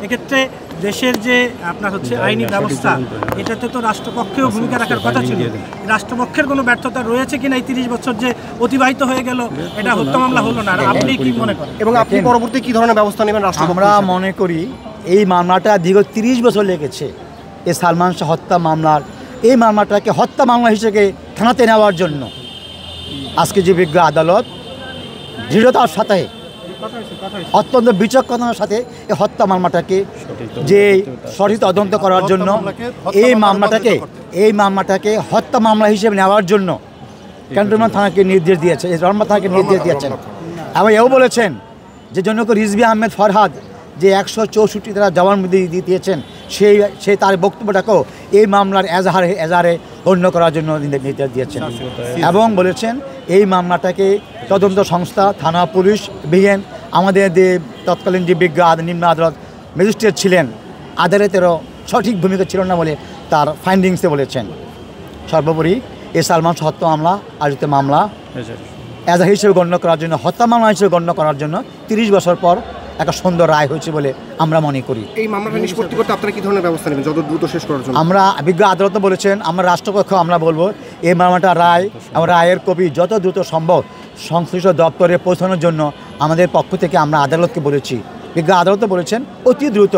এক্ষেত্রে দেশের যে আপনার হচ্ছে আইনি ব্যবস্থা, এটাতে তো রাষ্ট্রপক্ষেও ভূমিকা রাখার কথা ছিল। রাষ্ট্রপক্ষের কোনো ব্যর্থতা রয়েছে কিনা? এই 30 বছর যে অতিবাহিত হয়ে গেল, এটা হত্যা মামলা হলো না, আপনি কি মনে করেন? এবং আপনি পরবর্তী কি ধরনের ব্যবস্থা নেবেন? আমরা মনে করি এই মামলাটা দীর্ঘ 30 বছর লেগেছে। এই সালমান শাহ হত্যা মামলার এই মামলাটাকে হত্যা মামলা হিসেবে থানাতে নেওয়ার জন্য আজকে যে বিজ্ঞ আদালত দৃঢ়তার সাথে অত্যন্ত বিচক্ষণতার সাথে এই হত্যা মামলাটাকে যে সঠিক তদন্ত করার জন্য এই মামলাটাকে হত্যা মামলা হিসেবে নেওয়ার জন্য ক্যান্টনমেন্ট থানাকে নির্দেশ দিয়েছে, রমনা থানাকে নির্দেশ দিয়েছেন। এবং এও বলেছেন যে জনক রিজভী আহমেদ ফরহাদ যে 164 তারা জবানবন্দি দিয়েছেন, সেই তার বক্তব্যটাকেও এই মামলার এজাহারে গণ্য করার জন্য নির্দেশ দিয়েছেন। এবং বলেছেন এই মামলাটাকে তদন্ত সংস্থা, থানা, পুলিশ, বিএন, আমাদের যে তৎকালীন যে বিজ্ঞ নিম্ন আদালত ম্যাজিস্ট্রেট ছিলেন, আদালতেরও সঠিক ভূমিকা ছিল না বলে তার ফাইন্ডিংসে বলেছেন। সর্বোপরি এই সালমান শাহ হত্যা মামলা আয়োজিত মামলা এজাহার হিসেবে গণ্য করার জন্য, হত্যা মামলা হিসেবে গণ্য করার জন্য 30 বছর পর একটা সুন্দর রায় হয়েছে বলে আমরা মনে করি। এই মামলাটা নিষ্পত্তি করতে আপনারা কি ধরনের ব্যবস্থা নেবেন যত দ্রুত শেষ করার জন্য? আমরা বিজ্ঞ আদালত বলেছেন, আমরা রাষ্ট্রপক্ষ আমরা বলবো এই মামলাটা রায় এবং রায়ের কপি যত দ্রুত সম্ভব সংশ্লিষ্ট দপ্তরে পৌঁছানোর জন্য আমাদের পক্ষ থেকে আমরা আদালতকে বলেছি। বিজ্ঞ আদালত বলেছেন অতি দ্রুত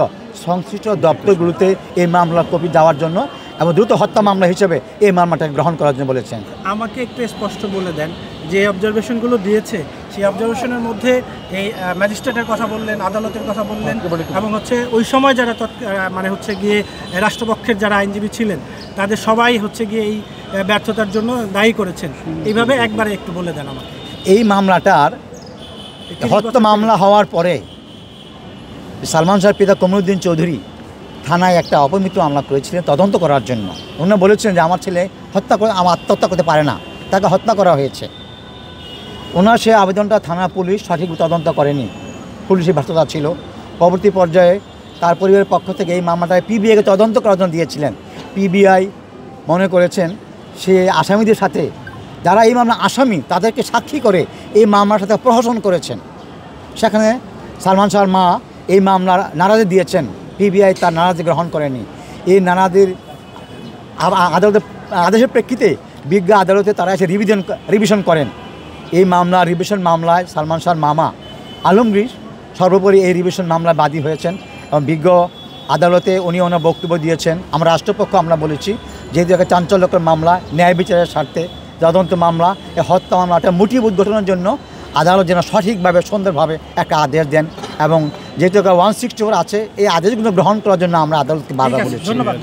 সংশ্লিষ্ট দপ্তরগুলোতে এই মামলার কপি দেওয়ার জন্য এবং দ্রুত হত্যা মামলা হিসেবে এই মামলাটা গ্রহণ করার জন্য বলেছেন। আমাকে একটু স্পষ্ট বলে দেন যে অবজারভেশনগুলো দিয়েছে সেই অবজারভেশনের মধ্যে এই ম্যাজিস্ট্রেটের কথা বললেন, আদালতের কথা বললেন এবং হচ্ছে ওই সময় যারা মানে হচ্ছে গিয়ে রাষ্ট্রপক্ষের যারা আইনজীবী ছিলেন তাদের সবাই হচ্ছে গিয়ে এই ব্যর্থতার জন্য দায়ী করেছেন। এইভাবে একবারে একটু বলে দেন আমাকে। এই মামলাটার হত্যা মামলা হওয়ার পরে সালমান শাহের পিতা কমরুদ্দিন চৌধুরী থানায় একটা অপমৃত্যু মামলা করেছিলেন তদন্ত করার জন্য। উনি বলেছিলেন যে আমার ছেলে আত্মহত্যা করতে পারে না, তাকে হত্যা করা হয়েছে। ওনার সে আবেদনটা থানা পুলিশ সঠিক তদন্ত করেনি, পুলিশের ব্যর্থতা ছিল। পরবর্তী পর্যায়ে তার পরিবারের পক্ষ থেকে এই মামলাটায় পিবিআইকে তদন্ত করার জন্য দিয়েছিলেন। পিবিআই মনে করেছেন সে আসামিদের সাথে যারা এই মামলা আসামি তাদেরকে সাক্ষী করে এই মামলার সাথে প্রহসন করেছেন। সেখানে সালমান শাহর মা এই মামলার নারাজি দিয়েছেন, পিবিআই তার নারাজি গ্রহণ করেনি। এই নারাজির আদালতের আদেশের প্রেক্ষিতে বিজ্ঞ আদালতে তারা এসে রিভিশন করেন। এই রিভিশন মামলায় সালমান শাহর মামা আলমগীর সর্বোপরি এই রিভিশন মামলায় বাদী হয়েছেন এবং বিজ্ঞ আদালতে উনি ওনার বক্তব্য দিয়েছেন। আমরা রাষ্ট্রপক্ষ আমরা বলেছি যেহেতু একটা চাঞ্চল্যকর মামলা, ন্যায় বিচারের স্বার্থে তদন্ত মামলা, এই হত্যা মামলাটা মুঠিয়ে উদ্ঘাটনের জন্য আদালত যেন সঠিকভাবে সুন্দরভাবে একটা আদেশ দেন এবং যেহেতু 164 আছে এই আদেশগুলো গ্রহণ করার জন্য আমরা আদালতকে বারবার বলেছি। ধন্যবাদ।